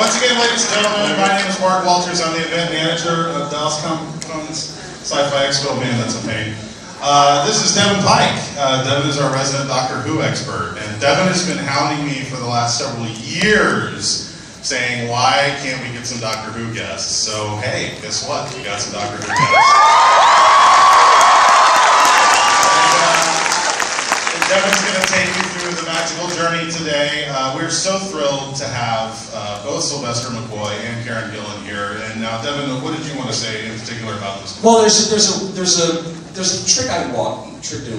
Once again, ladies and gentlemen, my name is Mark Walters. I'm the event manager of Dallas Comics Sci-Fi Expo. Man, that's a pain. This is Devin Pike. Devin is our resident Doctor Who expert, and Devin has been hounding me for the last several years, saying, why can't we get some Doctor Who guests? So, hey, guess what? We got some Doctor Who guests. Devin's going to take you through the magical journey today. We're so thrilled to have both Sylvester McCoy and Karen Gillan here. And now, Devin, what did you want to say in particular about this? Well, there's a trick I do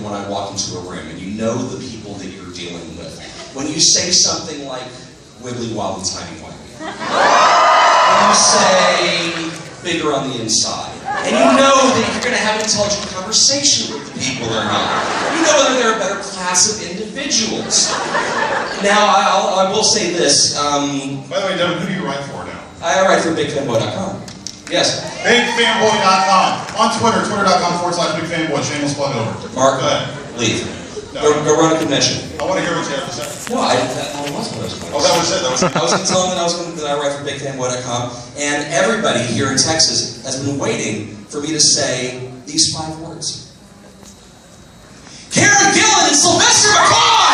when I walk into a room, and you know the people that you're dealing with. When you say something like "wibbly wobbly tiny whitey," when you say "bigger on the inside," and you know that you're going to have an intelligent conversation with the people or not. You know whether they're a better class of individuals. Now, I will say this. By the way, Devin, who do you write for now? I write for BigFanboy.com. Yes. BigFanboy.com. On Twitter, twitter.com/BigFanboy. Shameless plug over. Mark, go ahead. Leave. No. Go run a convention. I want to hear what you have to say. No, that wasn't what I was going to say. Oh, that was it. I was going to tell them that I write for BigFanboy.com, and everybody here in Texas has been waiting for me to say these 5 words. Karen Gillan and Sylvester McCoy!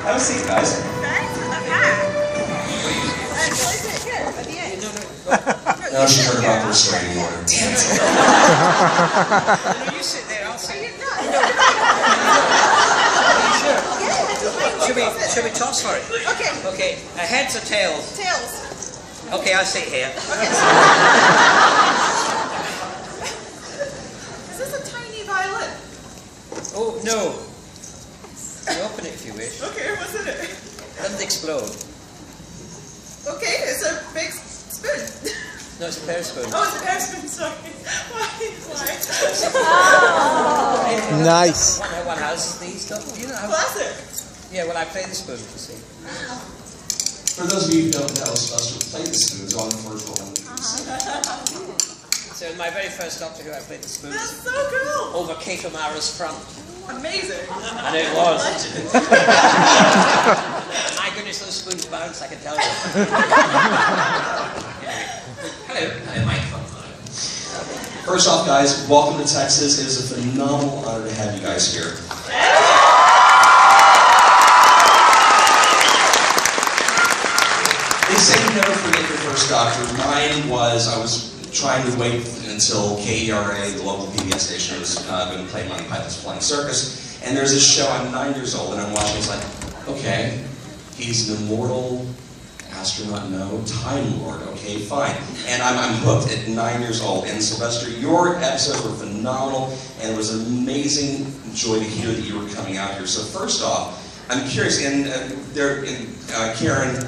Have a seat, guys. No, she heard about the restraining order. Damn it! No, you sit there, I'll sit. Should we toss for it? Okay. Okay, heads or tails? Tails. Okay, I'll sit here. Okay. Is this a tiny violin? Oh, no. You open it if you wish. Okay, what's in it? Doesn't explode. Okay, it's a big spoon. No, it's a pear spoon. Oh, it's a pear spoon, sorry. Why? Nice. One has these, don't you? Classic. Yeah, well, I play the spoon, you see. For those of you who don't know, Sylvester played the spoons on the first one. So in my very first Doctor Who, I played the spoon. That's so cool. Over Kate O'Mara's front. Amazing. And it was. My goodness, those spoons bounce, I can tell you. Hello, microphone. First off, guys, welcome to Texas. It is a phenomenal honor to have you guys here. They say you never forget your first Doctor. Mine was, I was trying to wait until KERA, the local PBS station, was going to play Monty Python's Flying Circus. And there's this show, I'm 9 years old, and I'm watching, it's like, okay, he's an immortal astronaut, no, Time Lord, okay, fine. And I'm hooked at 9 years old. And Sylvester, your episodes were phenomenal, and it was an amazing joy to hear that you were coming out here. So first off, I'm curious, Karen,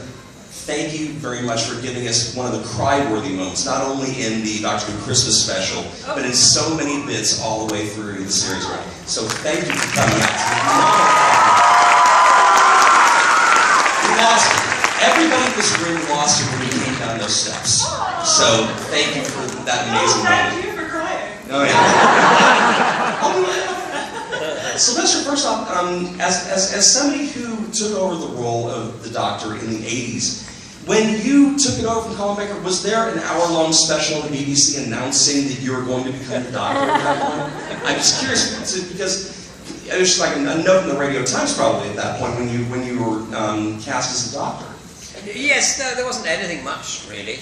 thank you very much for giving us one of the cry-worthy moments, not only in the Doctor Who Christmas special, but in so many bits all the way through the series. So thank you for coming out. Everybody in this room lost it when you came down those steps. So thank you for that amazing moment. Thank you for crying. Oh yeah. Sylvester, first off, as somebody who took over the role of the Doctor in the 80s, when you took it over from Colin Baker, was there an hour-long special on the BBC announcing that you were going to become the Doctor at that point? I'm just curious, because it was just like a note in the Radio Times probably at that point when you were cast as the Doctor. Yes, there wasn't anything much, really.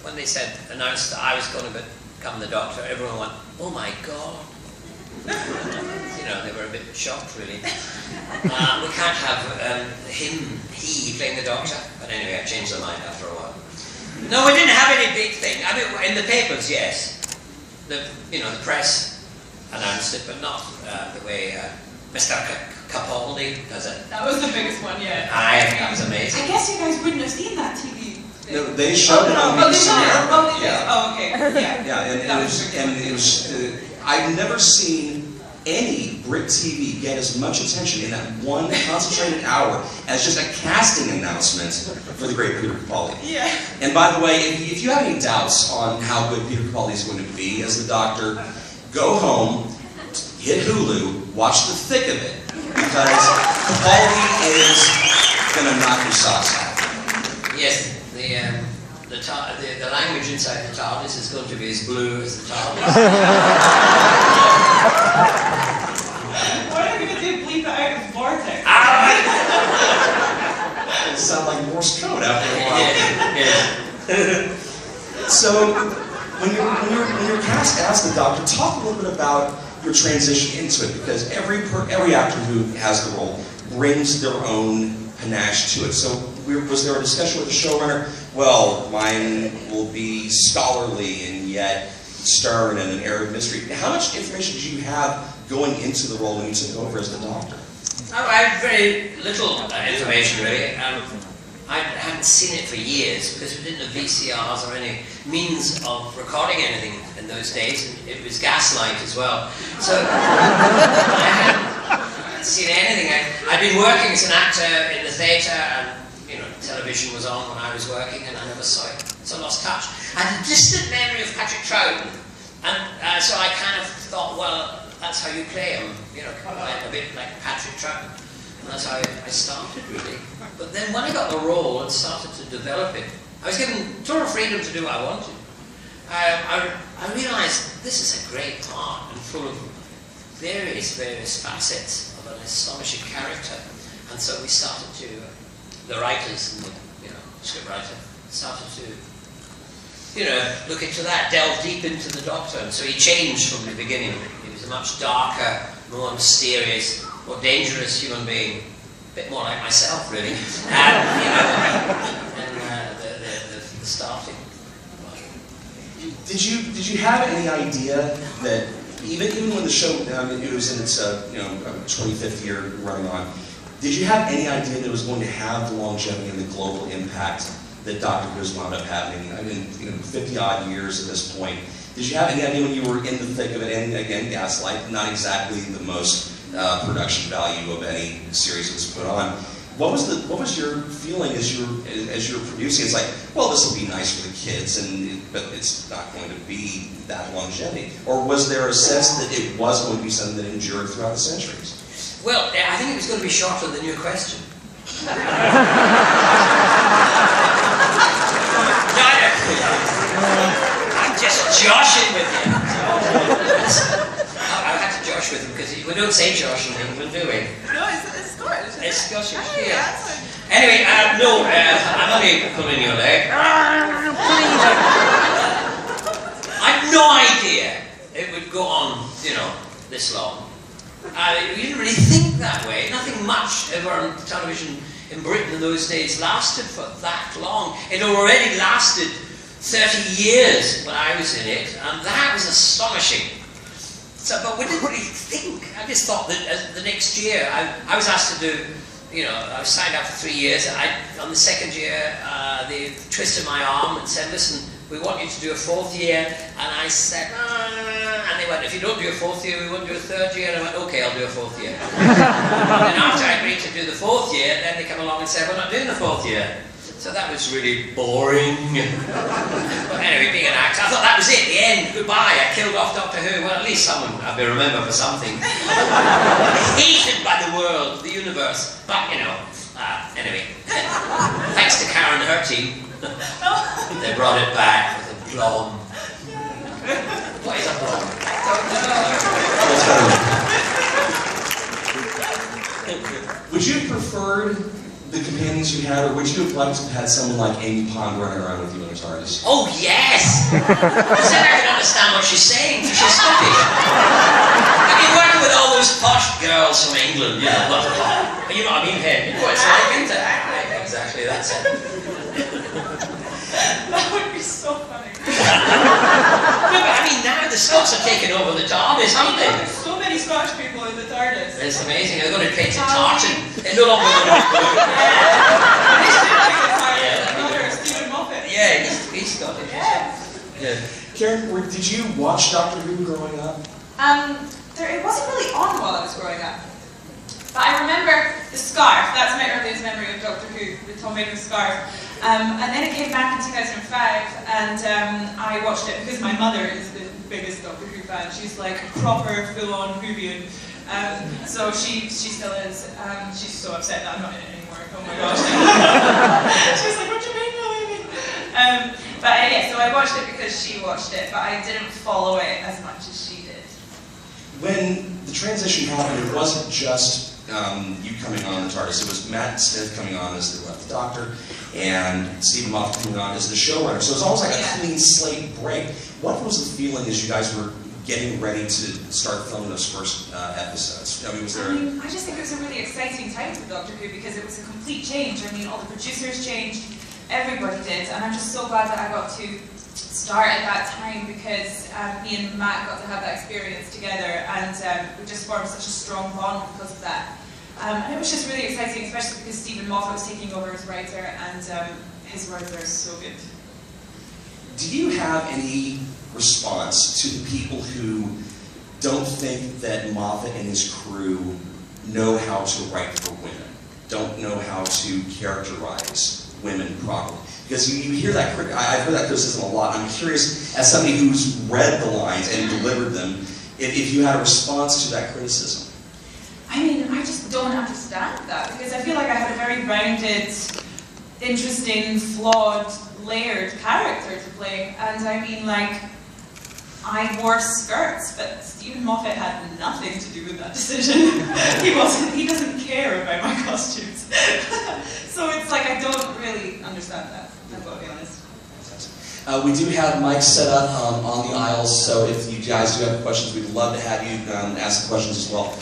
When they announced that I was going to become the Doctor, everyone went, oh my God. You know, they were a bit shocked, really. We can't have he playing the Doctor. But anyway, I changed their mind after a while. No, we didn't have any big thing. I mean, in the papers, yes. The press announced it, but not the way Mr. Capaldi does it. That was the biggest one, yeah. That was amazing. I guess you guys wouldn't have seen that TV. No, they showed it on BBC. Oh, okay. Yeah. Yeah, and it was I've never seen any Brit TV get as much attention in that one concentrated hour as just a casting announcement for the great Peter Capaldi. Yeah. And by the way, if you have any doubts on how good Peter Capaldi is going to be as the Doctor, go home, hit Hulu, watch the thick of it, because Capaldi is going to knock your socks off. Yes, the language inside the TARDIS is going to be as blue as the TARDIS. What are you going to do? Bleep it out with vortex? It'll sound like Morse code after a while. Yes. So, when you're cast as the Doctor, talk a little bit about your transition into it, because every actor who has the role brings their own panache to it. So, was there a discussion with the showrunner? Well, mine will be scholarly and yet stern and an air of mystery. How much information did you have going into the role when you took over as the Doctor? I had very little information really. I hadn't seen it for years because we didn't have VCRs or any means of recording anything in those days, and it was gaslight as well. So I hadn't seen anything. I'd been working as an actor in the theatre, and television was on when I was working, and I never saw it, so I lost touch. I had a distant memory of Patrick Troughton, and so I kind of thought, well, that's how you play him, a bit like Patrick Troughton. And that's how I started, really. But then when I got the role and started to develop it, I was given total freedom to do what I wanted. I realised this is a great part and full of various facets of an astonishing character. And so we started to, the writers and the script writer started to look into that, delve deep into the Doctor. And so he changed from the beginning. He was a much darker, more mysterious, more dangerous human being, a bit more like myself, really. And the starting. Did you have any idea that even when the show it was in its 25th year running on, did you have any idea that it was going to have the longevity and the global impact that Doctor Who's wound up having? I mean, 50 odd years at this point. Did you have any idea when you were in the thick of it? And again, Gaslight, not exactly the most production value of any series that was put on. What was your feeling as you were producing? It's like, well, this will be nice for the kids, but it's not going to be that longevity. Or was there a sense that it was going to be something that endured throughout the centuries? Well, I think it was going to be shorter than your question. I'm just joshing with you. I had to josh with him because we don't say josh in England, do we? No, it's Scottish. It's Scottish, Oh, yeah. yeah. Anyway, no, I'm only pulling your leg. I had no idea it would go on, this long. You didn't really think that way. Nothing much ever on television in Britain in those days lasted for that long. It already lasted 30 years when I was in it, and that was astonishing. So, but we didn't really think. I just thought that the next year, I was asked to do, I was signed up for 3 years. On the second year, they twisted my arm and said, listen, we want you to do a 4th year. And I said, and they went, if you don't do a 4th year, we won't do a 3rd year. And I went, okay, I'll do a 4th year. And after I agreed to do the 4th year, then they come along and said, we're not doing the 4th year. So that was really boring. But anyway, being an actor, I thought that was it, the end, goodbye. I killed off Doctor Who. Well, at least someone I'll be remembered for something. Hated by the world, the universe. But, anyway. Thanks to Karen and her team. They brought it back with aplomb. What is aplomb? Would you have preferred the companions you had, or would you have liked to have had someone like Amy Pond running around with you in a TARDIS? Oh, yes! Because then I could understand what she's saying, because she's Scottish. I mean, working with all those posh girls from England, you know what I mean, Head? You know what it's like, isn't it? Exactly, that's it. That would be so funny. No, but I mean, now the Scots are taking over the TARDIS, aren't they? There's so many Scottish people in the TARDIS. It's amazing. They're going to paint it tartan. They're no longer going to be blue. Stephen Moffat. Yeah, he's Scottish. Yeah. Karen, did you watch Doctor Who growing up? It wasn't really on while I was growing up. But I remember the scarf. That's my earliest memory of Doctor Who, the Tom Baker's scarf. And then it came back in 2005, and I watched it because my mother is the biggest Doctor Who fan. She's like a proper, full-on Whovian. So she still is. She's so upset that I'm not in it anymore. Oh my gosh. She's like, what do you mean you're leaving? But yeah, so I watched it because she watched it, but I didn't follow it as much as she did. When the transition happened, it wasn't just you coming on the TARDIS. It was Matt Smith coming on as the Doctor, and Stephen Moffat coming on as the showrunner. So it was almost like a clean slate break. What was the feeling as you guys were getting ready to start filming those first episodes? I mean, was there? I just think it was a really exciting time for Doctor Who because it was a complete change. I mean, all the producers changed, everybody did, and I'm just so glad that I got to start at that time because me and Matt got to have that experience together, and we just formed such a strong bond because of that. And it was just really exciting, especially because Stephen Moffat was taking over as writer, and his words are so good. Do you have any response to the people who don't think that Moffat and his crew know how to write for women, don't know how to characterize women properly? Because you hear that, I've heard that criticism a lot. I'm curious, as somebody who's read the lines and delivered them, if you had a response to that criticism. I mean, I just don't understand that, because I feel like I had a very rounded, interesting, flawed, layered character to play, and I mean, like, I wore skirts, but Stephen Moffat had nothing to do with that decision. He doesn't care about my costumes. So it's like, I don't really understand that, I've got to be honest. We do have mics set up on the aisles, so if you guys do have questions, we'd love to have you ask the questions as well.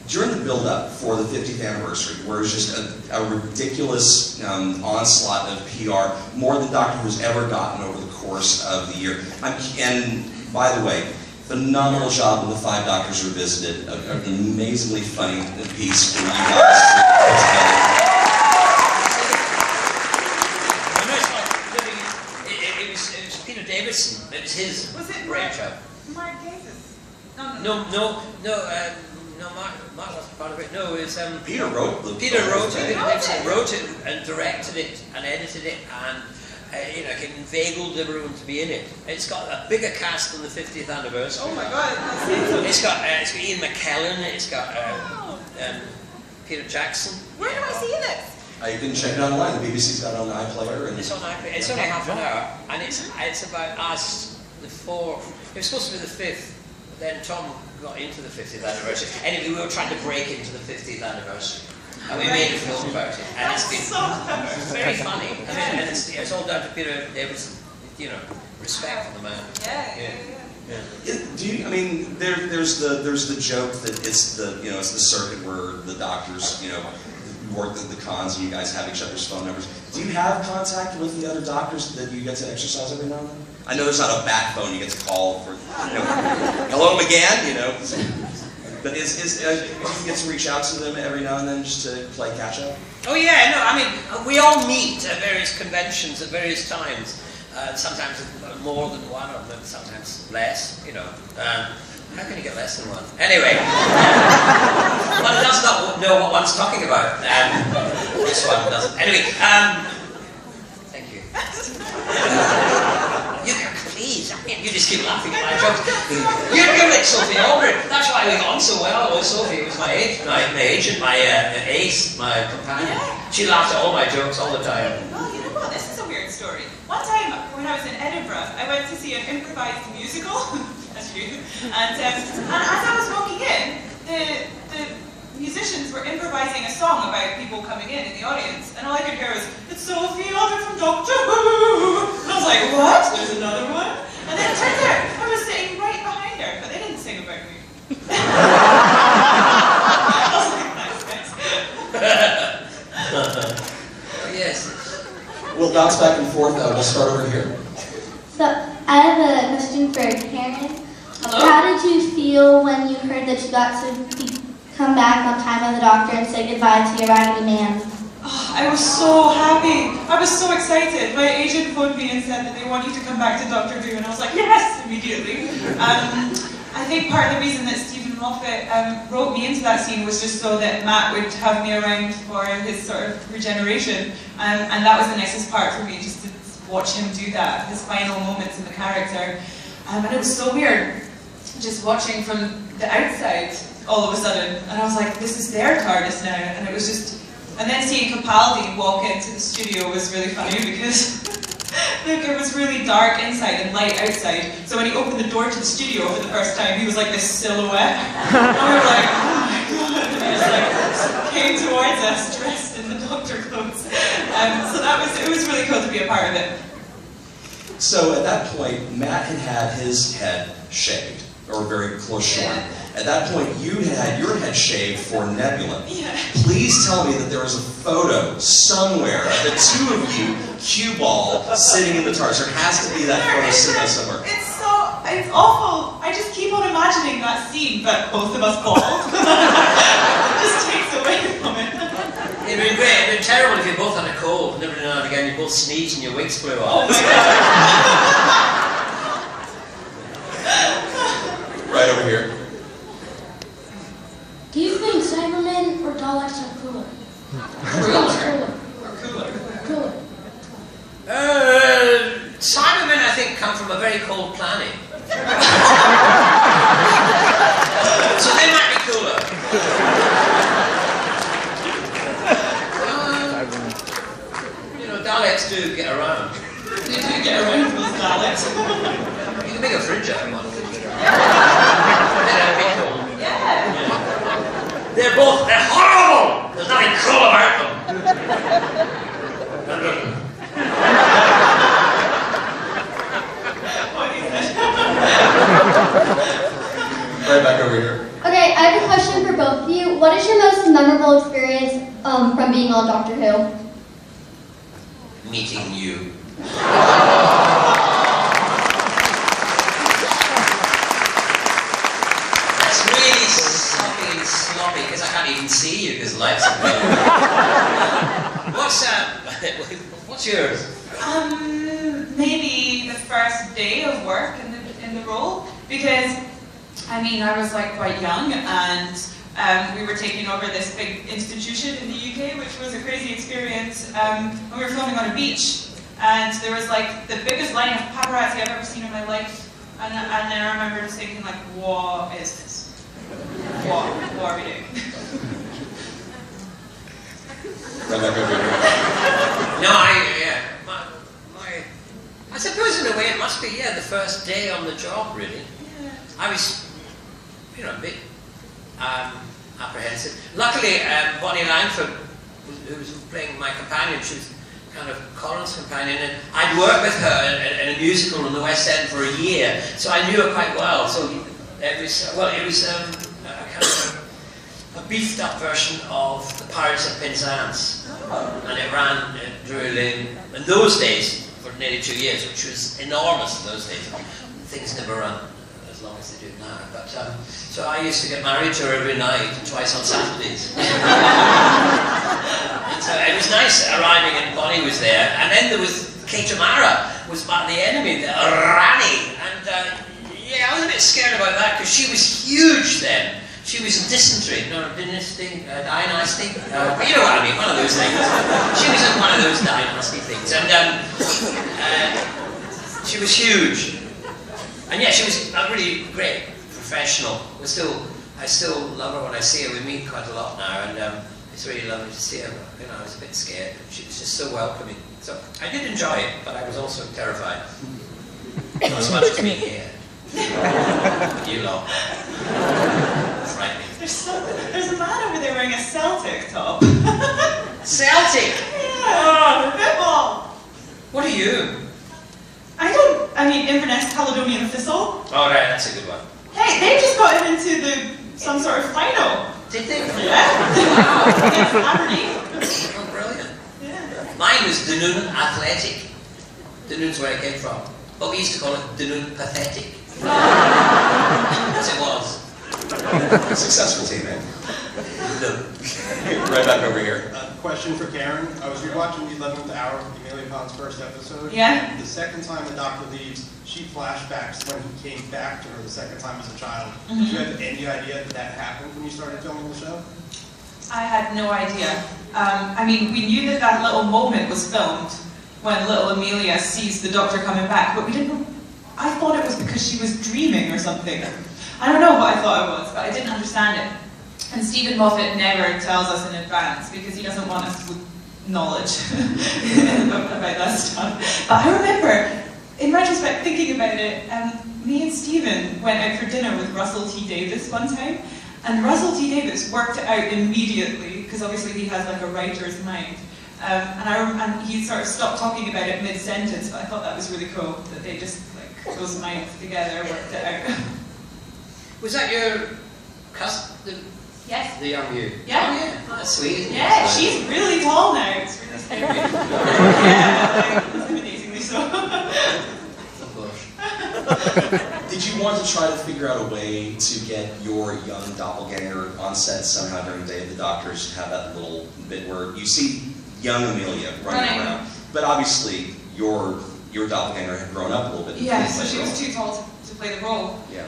During the build-up for the 50th anniversary, where it was just a ridiculous onslaught of PR, more than Doctor Who's ever gotten over the course of the year. And by the way, phenomenal job with the 5 Doctors Revisited, an amazingly funny piece for you guys to put together. It was Peter Davison. It was his brainchild. Mark Gatiss? No, Mark wasn't part of it. No, it was Peter wrote the Peter wrote it and directed it and edited it and inveigled everyone to be in it. It's got a bigger cast than the 50th anniversary. Oh my God! It's got Ian McKellen. It's got Peter Jackson. Where do I see this? You can check it online. The BBC's got it on iPlayer. And it's on iPlayer. It's only half an hour, and it's about us, the 4. It was supposed to be the 5th, but then Tom got into the 50th anniversary. Anyway, we were trying to break into the 50th anniversary, and we made a film about it, and it's been very funny. And it's all down to Peter Davison, respect for the man. Yeah. I mean, there's the joke that it's the circuit where the doctors work the cons and you guys have each other's phone numbers. Do you have contact with the other doctors that you get to exercise every now and then? I know there's not a bat phone you get to call for, hello McGann, But you get to reach out to them every now and then just to play catch up? Oh yeah, no, I mean, we all meet at various conventions at various times. Sometimes more than one, or maybe sometimes less, How can you get less than one? Anyway, one does not know what one's talking about. This one doesn't. Anyway, thank you. Please, you just keep laughing at my jokes. You're like Sophie Aldred. That's why we got on so well with Sophie. It was my agent, my ace, my companion. She laughed at all my jokes all the time. Well, you know what? This is a weird story. One time when I was in Edinburgh, I went to see an improvised musical. And as I was walking in, the musicians were improvising a song about people coming in the audience, and all I could hear was, "It's Sophie Aldred from Doctor Who!" And I was like, what? There's another one? And then it turns out I was sitting right behind her, but they didn't sing about me. I was like, nice, guys. Yes. We'll bounce back and forth. We'll start over here. So, I have a question for Karen. Hello? How did you feel when you heard that you got to come back on Time of the Doctor and say goodbye to your Raggedy Man? Oh, I was so happy. I was so excited. My agent phoned me and said that they want you to come back to Doctor Who, and I was like, yes, immediately. I think part of the reason that Stephen Moffat wrote me into that scene was just so that Matt would have me around for his sort of regeneration, and that was the nicest part for me, just to watch him do that, his final moments in the character. And it was so weird, just watching from the outside all of a sudden, and I was like, this is their TARDIS now, and it was just, and then seeing Capaldi walk into the studio was really funny because it was really dark inside and light outside, so when he opened the door to the studio for the first time, he was like this silhouette, and we were like, oh my god, and he was like, came towards us dressed in the Doctor clothes, so it was really cool to be a part of it. So at that point, Matt had had his head shaved, or very close shorn. Yeah. At that point, you had your head shaved for Nebula. Yeah. Please tell me that there was a photo somewhere of the two of you, cue ball, sitting in the TARDIS. There has to be that photo sitting somewhere. It's awful. I just keep on imagining that scene, but both of us bald. It just takes away from it. It'd been great. It'd been terrible if you both had a cold, and every now and again you both sneezed and your wigs blew off. Oh my god. Right over here. Do you think Cybermen or Daleks are cooler? Cooler. Cybermen, I think, come from a very cold planet. So they might be cooler. You know, Daleks do get around. They do get around those Daleks. You can make a fridge out of one. Yeah. They're horrible! There's nothing cool about them. Right back over here. Okay, I have a question for both of you. What is your most memorable experience from being on Doctor Who? Meeting you. That's really sloppy, because I can't even see you because the lights are blue. What's yours? Maybe the first day of work in the role, because I mean I was like quite young, and we were taking over this big institution in the UK, which was a crazy experience. And we were filming on a beach, and there was like the biggest line of paparazzi I've ever seen in my life, and I remember just thinking like, what is this? What are we doing? Right back over here. No, I suppose in a way it must be, the first day on the job, really. Yeah. I was, a bit apprehensive. Luckily, Bonnie Langford, who was playing my companion, she was kind of Colin's companion, and I'd worked with her in a musical in the West End for a year, so I knew her quite well. So it was a kind of a beefed up version of The Pirates of Penzance, and it ran at Drury Lane in those days for nearly 2 years, which was enormous in those days. Things never run as long as they do now. But so I used to get married to her every night, twice on Saturdays. And so it was nice arriving, and Bonnie was there, and then there was Kate O'Mara was about the enemy, the Rani, and I was a bit scared about that because she was huge then. She was in dysentery, dynasty, but you know what I mean, one of those things. She was in one of those dynasty things, and she was huge. And yeah, she was a really great professional. I still love her when I see her. We meet quite a lot now, and it's really lovely to see her. I was a bit scared, but she was just so welcoming. So I did enjoy it, but I was also terrified. Not as much as me here. You lot. Frightening. There's a man over there wearing a Celtic top. Celtic! Yeah, football. What are you? I mean Inverness Caledonian Thistle. Oh right, that's a good one. Hey, they just got him into some sort of final. Did they? Yeah. Wow. Against Aberdeen. Oh, brilliant. Yeah. Mine was Dunoon Athletic. Dunoon's where I came from. But we used to call it Dunoon Pathetic. As it was. Successful team, man. No. Right back over here. question for Karen. I was rewatching the 11th hour of Amelia Pond's first episode. Yeah. The second time the doctor leaves, she flashbacks when he came back to her the second time as a child. Mm-hmm. Did you have any idea that happened when you started filming the show? I had no idea. I mean, we knew that that little moment was filmed when little Amelia sees the doctor coming back, but we didn't know. I thought it was because she was dreaming or something. I don't know what I thought it was, but I didn't understand it. And Stephen Moffat never tells us in advance because he doesn't want us with knowledge about that stuff. But I remember, in retrospect, thinking about it, me and Stephen went out for dinner with Russell T Davies one time, and Russell T Davies worked it out immediately, because obviously he has like a writer's mind. And he sort of stopped talking about it mid-sentence, but I thought that was really cool, that they just, like, those minds together worked it out. Was that your cousin? Yes. The young you? Yeah. Oh, yeah. Oh, that's sweet, isn't it? Yeah, So- she's really tall now. It's really scary. Yeah, like, intimidatingly so. Of course. Did you want to try to figure out a way to get your young doppelganger on set somehow during Day of the Doctors? Have that little bit where you see young Amelia running around, but obviously your doppelganger had grown up a little bit. Yeah, so she was too tall to play the role. Yeah.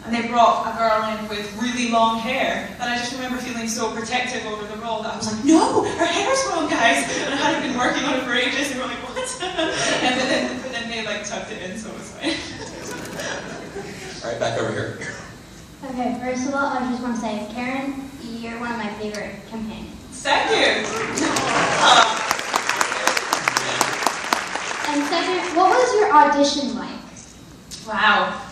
And they brought a girl in with really long hair, and I just remember feeling so protective over the role that I was like, no, her hair's long, guys! And I hadn't been working on it for ages, and they were like, what? but then they like tucked it in, so it was fine. All right, back over here. Okay, first of all, I just want to say, Karen, you're one of my favorite companions. Thank you! And second, what was your audition like? Wow.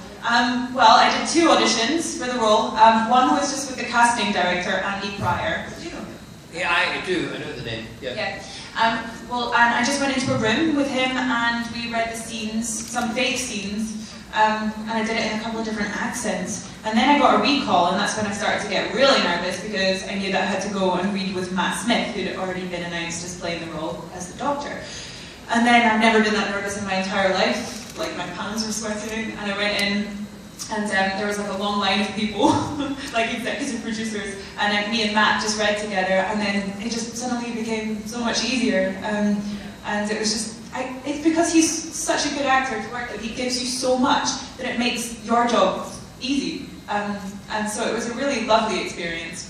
Well, I did 2 auditions for the role. One was just with the casting director, Andy Pryor. Did you know him? Yeah, I do. I know the name. Yeah. Well, and I just went into a room with him and we read the scenes, some fake scenes, and I did it in a couple of different accents. And then I got a recall, and that's when I started to get really nervous because I knew that I had to go and read with Matt Smith, who'd already been announced as playing the role as the Doctor. And then I've never been that nervous in my entire life. Like my palms were sweating, and I went in, and there was like a long line of people, like executive producers, and me and Matt just read together, and then it just suddenly became so much easier. And it was just, it's because he's such a good actor to work with. He gives you so much that it makes your job easy. And so it was a really lovely experience.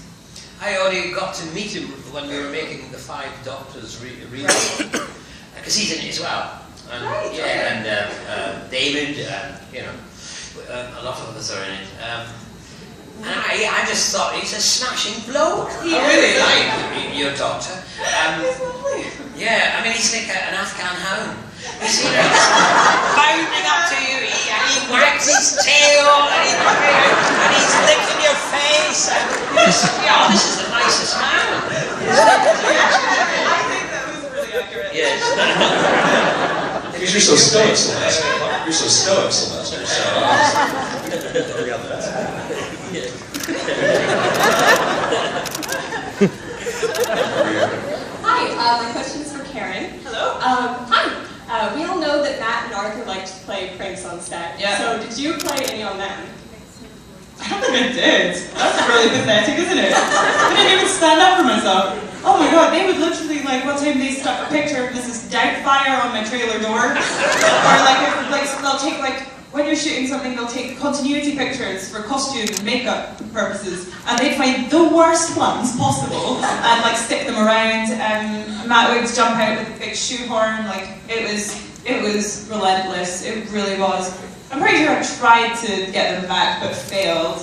I already got to meet him when we were making the 5 Doctors remake, because he's in it as well. And, Right, yeah, okay. and David, you know, a lot of us are in it. And I just thought he's a smashing bloke. He I really is. like your Doctor. It's lovely. Yeah, I mean, he's like an Afghan hound. You see, he's bounding up to you, and he wags his tail, and he's licking your face. And yeah, this is the nicest man. I think that was really accurate. Yes. Because you're so stoic, Sylvester. You're so stoic, Sylvester. So Hi, my question is for Karen. Hello. Hi. We all know that Matt and Arthur like to play pranks on set. Yeah. So did you play any on them? I don't think I did. That's really pathetic, isn't it? I didn't even stand up for myself. Oh my god, they would literally, like, one time they stuck a picture of Mrs. Doubtfire on my trailer door. Or like they'll take, like, when you're shooting something, they'll take continuity pictures for costume and makeup purposes, and they'd find the worst ones possible and like stick them around. Matt would jump out with a big shoehorn. Like it was relentless. It really was. I'm pretty sure I tried to get them back, but failed.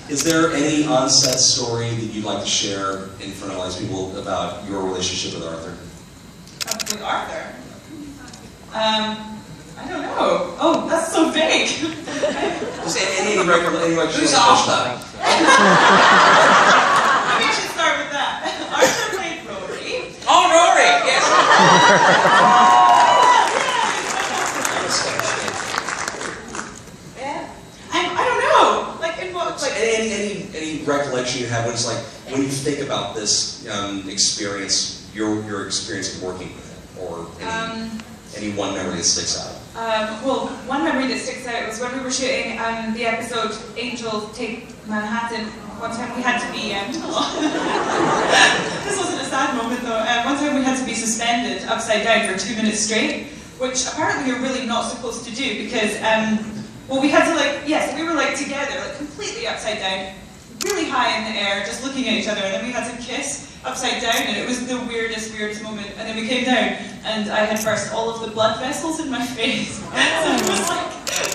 is there any on-set story that you'd like to share in front of all these people about your relationship with Arthur? With Arthur? I don't know. Oh, that's so vague. Just any recollection. Who's Arthur? Maybe I should start with that. Arthur played Rory. Oh, Rory, yes. Yeah. I don't know. Like in what? Like Any recollection you have when it's like when you think about this experience, your experience of working with him, or any one memory that sticks out? Well, one memory that sticks out was when we were shooting the episode Angels Take Manhattan one time we had to be, this wasn't a sad moment though, one time we had to be suspended upside down for 2 minutes straight, which apparently you're really not supposed to do because, well, we had to so we were together, completely upside down, really high in the air, just looking at each other, and then we had to kiss upside down, and it was the weirdest moment, and then we came down, and I had burst all of the blood vessels in my face, so it was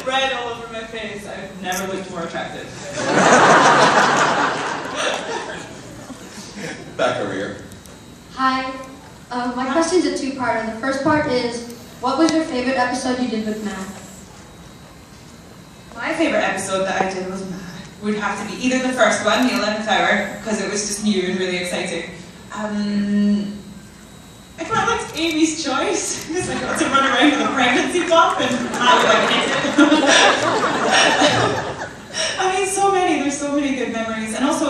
red all over my face. I've never looked more attractive. Back over here. Hi. My question's a two-parter. The first part is, what was your favorite episode you did with Matt? My favorite episode that I did with Matt would have to be either the first one, the 11th hour, because it was just new and really exciting. I quite liked Amy's choice, because I got to run around with a pregnancy top and I would hit it. I mean, there's so many good memories. And also,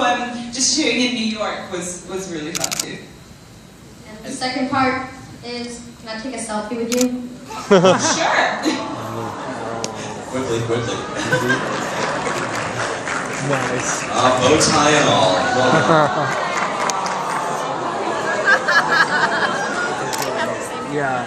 just shooting in New York was really fun too. And the second part is, can I take a selfie with you? Sure. Quickly. Nice. Bow tie and all. Well done. Yeah.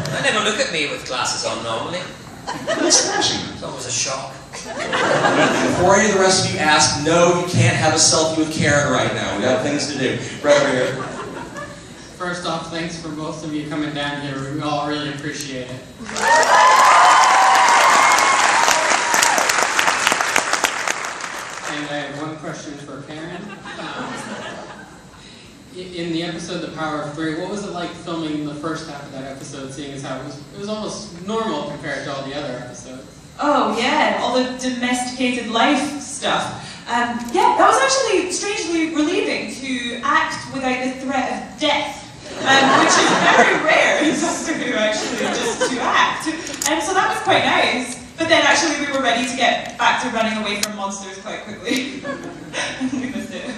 I never look at me with glasses on normally. It's always a shock. Before any of the rest of you ask, no, you can't have a selfie with Karen right now. We got things to do. Right over here. First off, thanks for both of you coming down here. We all really appreciate it. And I have one question for Karen. In the episode The Power of Three, what was it like filming the first half of that episode, seeing as how it was almost normal compared to all the other episodes? Oh yeah, all the domesticated life stuff. Yeah, that was actually strangely relieving to act without the threat of death, which is very rare in Doctor Who actually, just to act. And so that was quite nice. But then actually we were ready to get back to running away from monsters quite quickly. We missed it.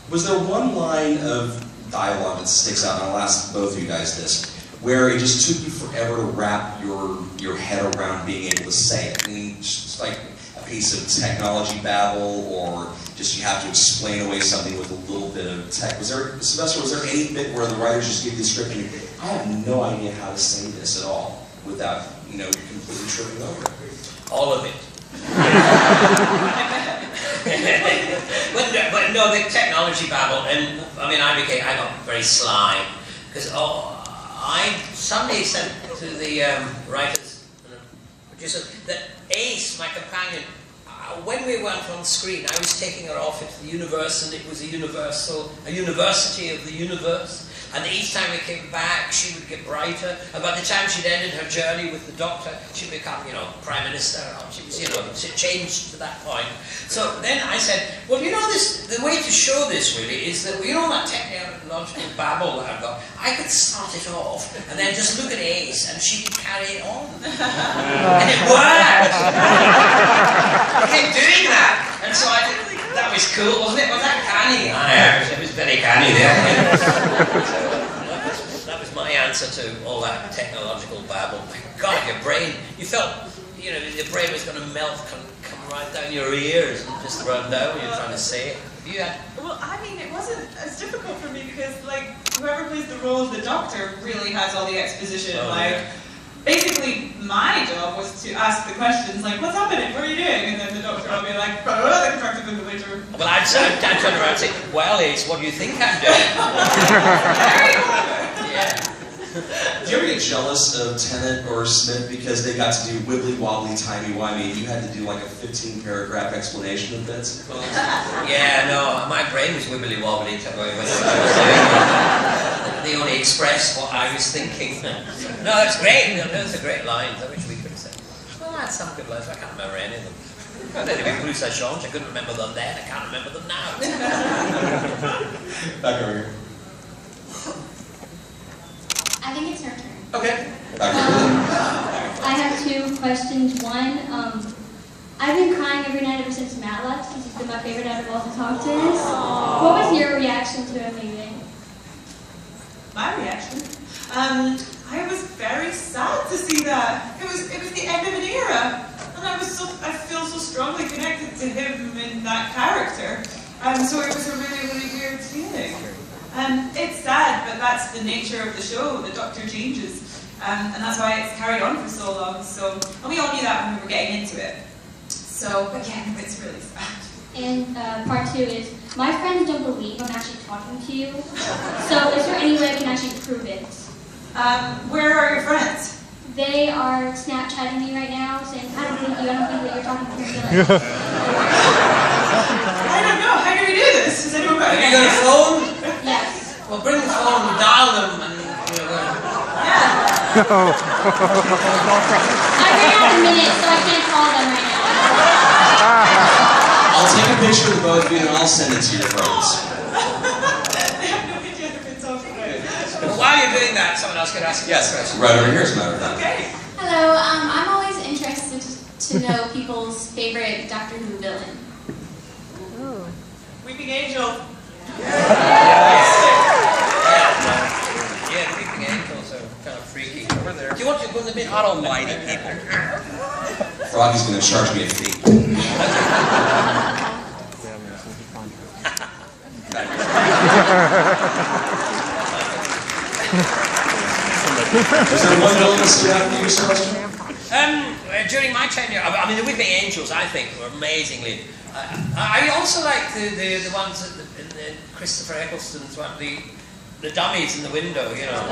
Was there one line of dialogue that sticks out, and I'll ask both of you guys this, where it just took you forever to wrap your head around being able to say it? I mean, just like a piece of technology babble, or just you have to explain away something with a little bit of tech. Sylvester, was there any bit where the writers just gave you the script and I have no idea how to say this at all without, completely tripping over it? All of it. but no, the technology babble, and I got very sly, because somebody said to the writers and producers that Ace, my companion, when we went on screen, I was taking her off into the universe, and it was a university of the universe. And each time we came back, she would get brighter. And by the time she'd ended her journey with the Doctor, she'd become, Prime Minister. She was, she changed to that point. So then I said, well, the way to show this really is that, that technological babble that I've got, I could start it off and then just look at Ace and she could carry it on. And it worked! I kept doing that. And so I did. That was cool, wasn't it? Was that canny? It was very canny there. That was my answer to all that technological babble. My God, your brain, you felt, your brain was going to melt, come right down your ears and just run down when you're trying to say it. Well, it wasn't as difficult for me because, whoever plays the role of the Doctor really has all the exposition. Basically, my job was to ask the questions, what's happening? What are you doing? And then the Doctor will be like, the contractive ventilator. Well, I'd turn around and say, well, Ace, what do you think I'm doing? Very clever. Yeah. Do you ever get jealous of Tennant or Smith because they got to do wibbly wobbly timey wimey? You had to do a 15-paragraph explanation of bits. Yeah, no, my brain was wibbly wobbly when I was doing it. They only expressed what I was thinking. No, that's great. Those are great lines. I wish we could say. Well, I had some good lines. I can't remember any of them. Anyway, Blue Sachons, I couldn't remember them then. I can't remember them now. Back over here. I think it's your turn. Okay. I have two questions questions. One, I've been crying every night ever since Matt left, because he's been my favorite out of all the Talk-Ters. What was your reaction to him leaving? My reaction? I was very sad to see that. It was the end of an era. And I feel so strongly connected to him in that character. So it was a really, really weird feeling. It's sad, but that's the nature of the show. The Doctor changes. And that's why it's carried on for so long. And we all knew that when we were getting into it. But yeah, it's really sad. And part 2 is, my friends don't believe I'm actually talking to you. So is there any way I can actually prove it? Where are your friends? They are Snapchatting me right now, saying, I don't believe you, I don't think that you're talking to me. I don't know, how do we do this? Has anyone got Have you got a phone? Yes. Well, bring the phone and dial them and Yeah. I ran out of minutes, so I can't call them right now. I'll take a picture of both of you and I'll send it to your friends. Well, while you're doing that, someone else could ask you Yes, a question. right over here as a matter of fact. Okay. Hello, I'm always interested to know people's favorite Doctor Who villain. Weeping Angel. Yeah, the Weeping Angels are kind of freaky. Over there. Do you want to go in the middle? God almighty, people. Froggy's going to charge me a fee. Is there one villain that stood out for you, Sebastian? During my tenure, I mean, the Weeping Angels, I think, were amazingly. I also like the ones in Christopher Eccleston's one, the dummies in the window, you know.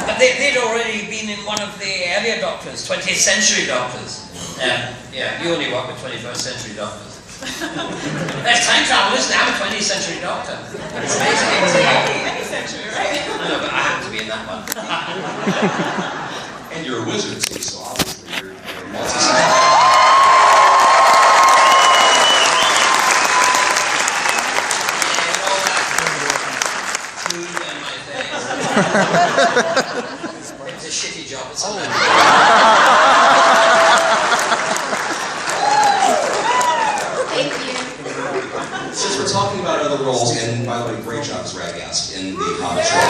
But they'd already been in one of the earlier Doctors, 20th century Doctors. Yeah, you only work with 21st century Doctors. There's time travel, isn't it? I'm a 20th century Doctor. It's amazing. Any century, right? I know, but I happen to be in that one. And you're a wizard too, so obviously you're multi-star. It's a shitty job. It's Thank you. Since we're talking about other roles, and by the way, great job as Radagast in the Hobbit show.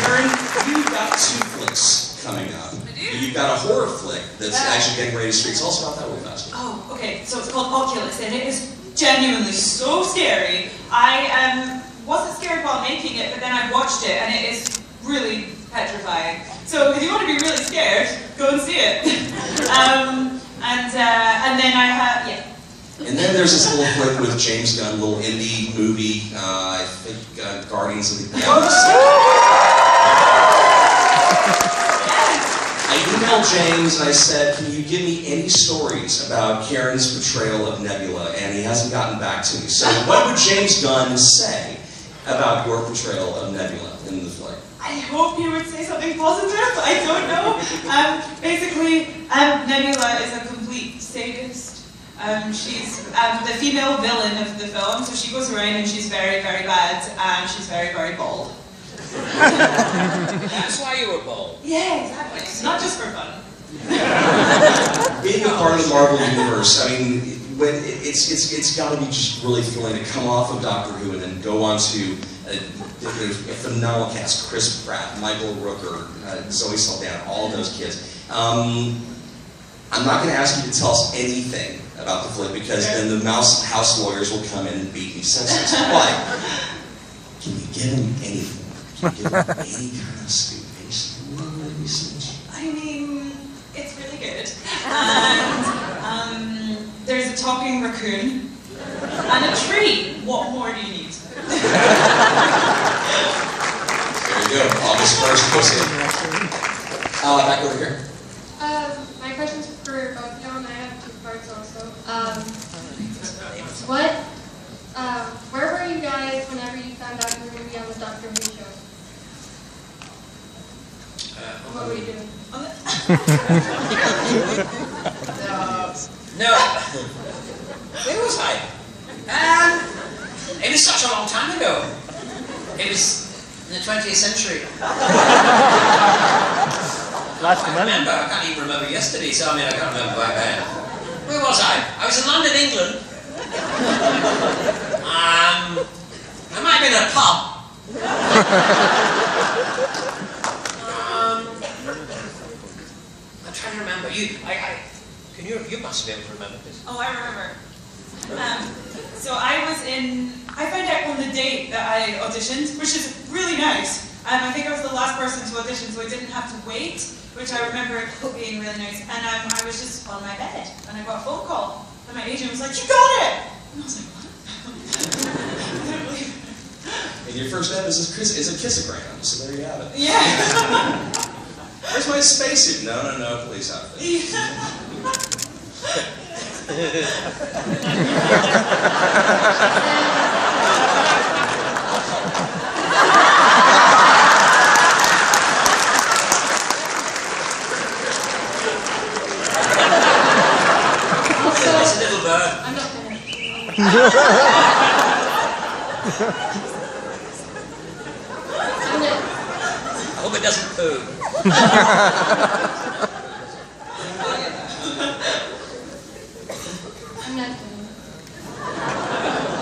Karen, you've got 2 flicks coming up. You've got a horror flick that's actually getting ready to stream. Tell us about that one, Fast. Oh, okay. So it's called Oculus, and it is genuinely so scary. I wasn't scared while making it, but then I watched it, and it is really petrifying. So if you want to be really scared, go and see it. And then I have, yeah. And then there's this little flick with James Gunn, little indie movie, I think Guardians of the Galaxy. I emailed James and I said, can you give me any stories about Karen's portrayal of Nebula? And he hasn't gotten back to me. So what would James Gunn say about your portrayal of Nebula in the flick? I hope you would say something positive. I don't know. Basically, Nebula is a complete sadist. She's the female villain of the film, so she goes around and she's very, very bad, and she's very, very bold. That's why you were bold. Yeah, exactly. Not just for fun. Being a part of the Marvel Universe, I mean, when it's got to be just really thrilling to come off of Doctor Who and then go on to a phenomenal cast: Chris Pratt, Michael Rooker, Zoe Saldana, all of those kids. I'm not going to ask you to tell us anything about the flick because then the house lawyers will come in and beat me senseless. But can you give him anything? Can you give him any kind of scoop? I mean, it's really good. And there's a talking raccoon and a tree. What more do you need? There you go. August 1st, post it. Back over here. My question's for both y'all, and I have 2 parts also. Where were you guys whenever you found out you were going to be on the Doctor Who show? What were you doing? No. Where was I? It was such a long time ago. It was In the 20th century. Lots of I money. remember, I can't even remember yesterday, so I mean, I can't remember back then. Where was I? I was in London, England. I might have been in a pub. I'm trying to remember. You must be able to remember this. Oh, I remember. So I found out on the date that I auditioned, which is really nice. I think I was the last person to audition, so I didn't have to wait, which I remember being really nice. And I was just on my bed, and I got a phone call, and my agent was like, "You got it!" And I was like, "What?" I couldn't believe it. And your first step is a kissogram, so there you have it. Yeah. Where's my spacesuit? No, police outfit. It's a little bird. I'm not finished. I hope it doesn't poo. I'm not finished.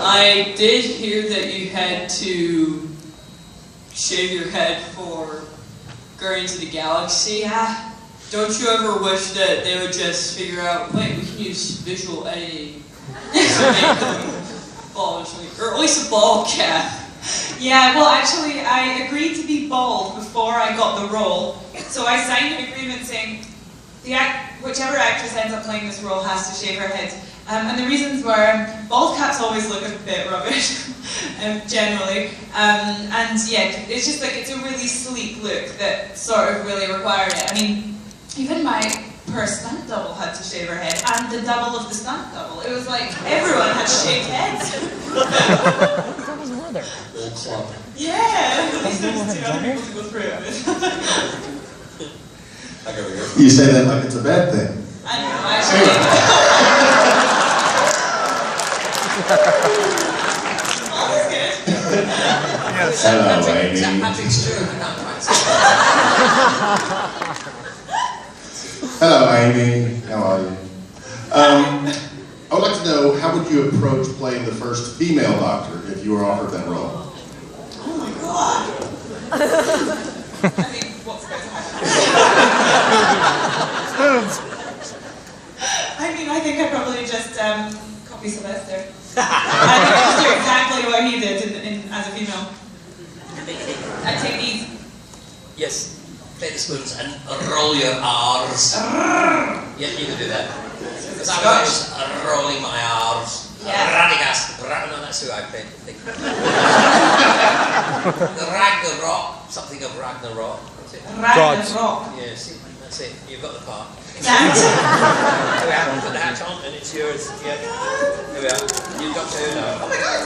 I did hear that you had to shave your head for Guardians of the Galaxy. Yeah. Don't you ever wish that they would just figure out, wait, we can use visual editing to make them bald or something, or at least a bald cap? Yeah, well, actually, I agreed to be bald before I got the role. So I signed an agreement saying whichever actress ends up playing this role has to shave her head. And the reasons were, bald caps always look a bit rubbish, generally. And yeah, it's just like, it's a really sleek look that sort of really required it. I mean, even my stunt double had to shave her head, and the double of the stunt double. It was like, everyone had shaved heads. Old club. Yeah, at least there was 2 other people to go through it with. Back over here. You say that like it's a bad thing. I know, actually. Always good. Hello, Amy. St. Patrick's Stewart, I can't quite say. Hello, Amy. How are you? I would like to know, how would you approach playing the first female doctor if you were offered that role? Oh my god! I mean, what's going to happen? I mean, I think I'd probably just copy Sylvester. I think I'd just do exactly what he did as a female. I'd take these. Yes. Play the spoons and roll your R's. Yeah, you can do that. Because I was rolling my R's. Yeah. Radigas. No, that's who I played. Ragnarok. Something of Ragnarok. That's it. Ragnarok. Yeah, see, that's it. You've got the part. Thanks. Here we are. Put the hat on and it's yours. Yeah. Here we are. You've got 2 now. Oh my god.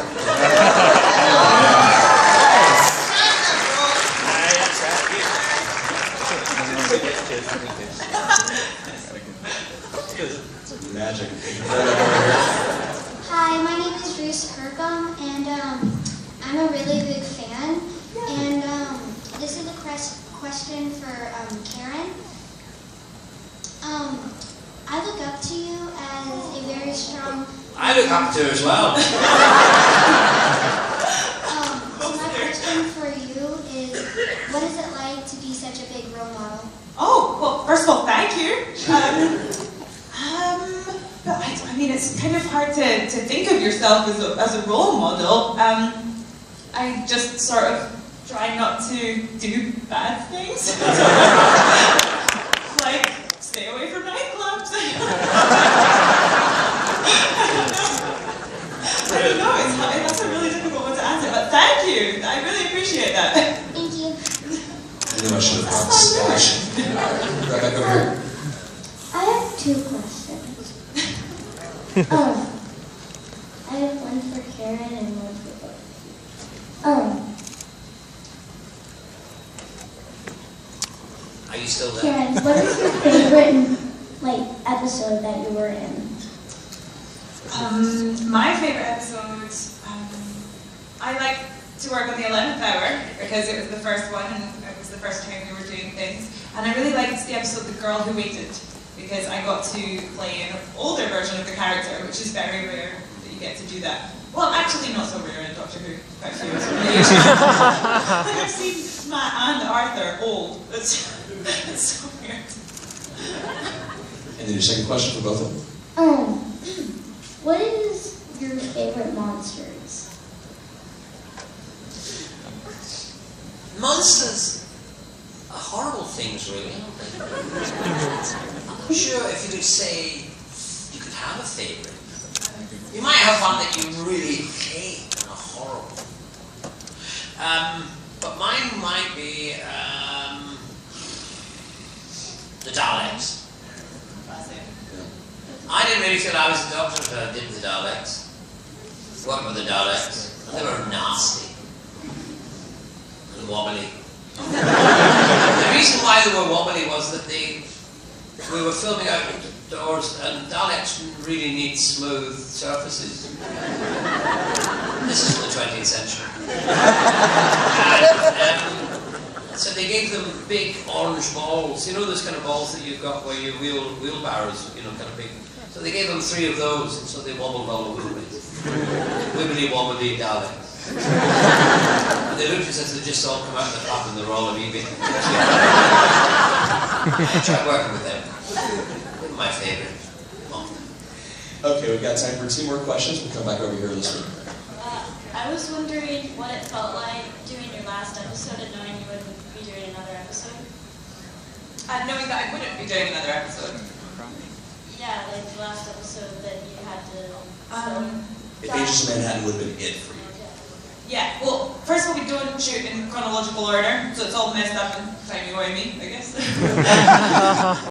That's right. Magic. Hi, my name is Reese Hercom, and I'm a really big fan. And this is a question for Karen. I look up to you as a very strong. I look up to her as well. So my question for you is, what is it like to be such a big role model? Oh, well, first of all, thank you. But I mean, it's kind of hard to think of yourself as a role model. I just sort of try not to do bad things. Like, stay away from nightclubs. I don't know, that's a really difficult one to answer, but thank you. I really appreciate that. Thank you. I knew I should have brought the splash. Right back over here. I have 2 questions. I have one for Karen and one for both. Are you still there? Karen, what is your favorite episode that you were in? My favorite episode, I like to work on the 11th hour because it was the first one and it was the first time we were doing things. And I really liked the episode The Girl Who Waited because I got to play an older version of the character, which is very rare that you get to do that. Well, actually not so rare in Doctor Who, actually. I've seen Matt and Arthur old. It's so weird. And then your second question for both of them. What is your favorite monsters? Monsters are horrible things, really, aren't they? I'm not sure if you could say you could have a favourite. You might have one that you really hate and are horrible. But mine might be the Daleks. I didn't really feel I was a doctor until I did the Daleks. Worked with the Daleks. They were nasty. And wobbly. The reason why they were wobbly was that we were filming outdoors and Daleks really need smooth surfaces. This is the 20th century. And so they gave them big orange balls. You know those kind of balls that you've got where you wheelbarrows, you know, kind of big. So they gave them 3 of those, and so they wobbled all over the place. Wibbly wobbly Daleks. And they looked as if they just all come out of the pub and they're all of eBay. I tried working with them. They're my favourite. Okay, we've got time for 2 more questions. We'll come back over here this week. I was wondering what it felt like doing your last episode and knowing you wouldn't be doing another episode. And knowing that I wouldn't be doing another episode. Yeah, like the last episode that you had to If Agents of Manhattan would have been it for you. Yeah, well, first of all, we don't shoot in chronological order, so it's all messed up and timey-wimey, I guess.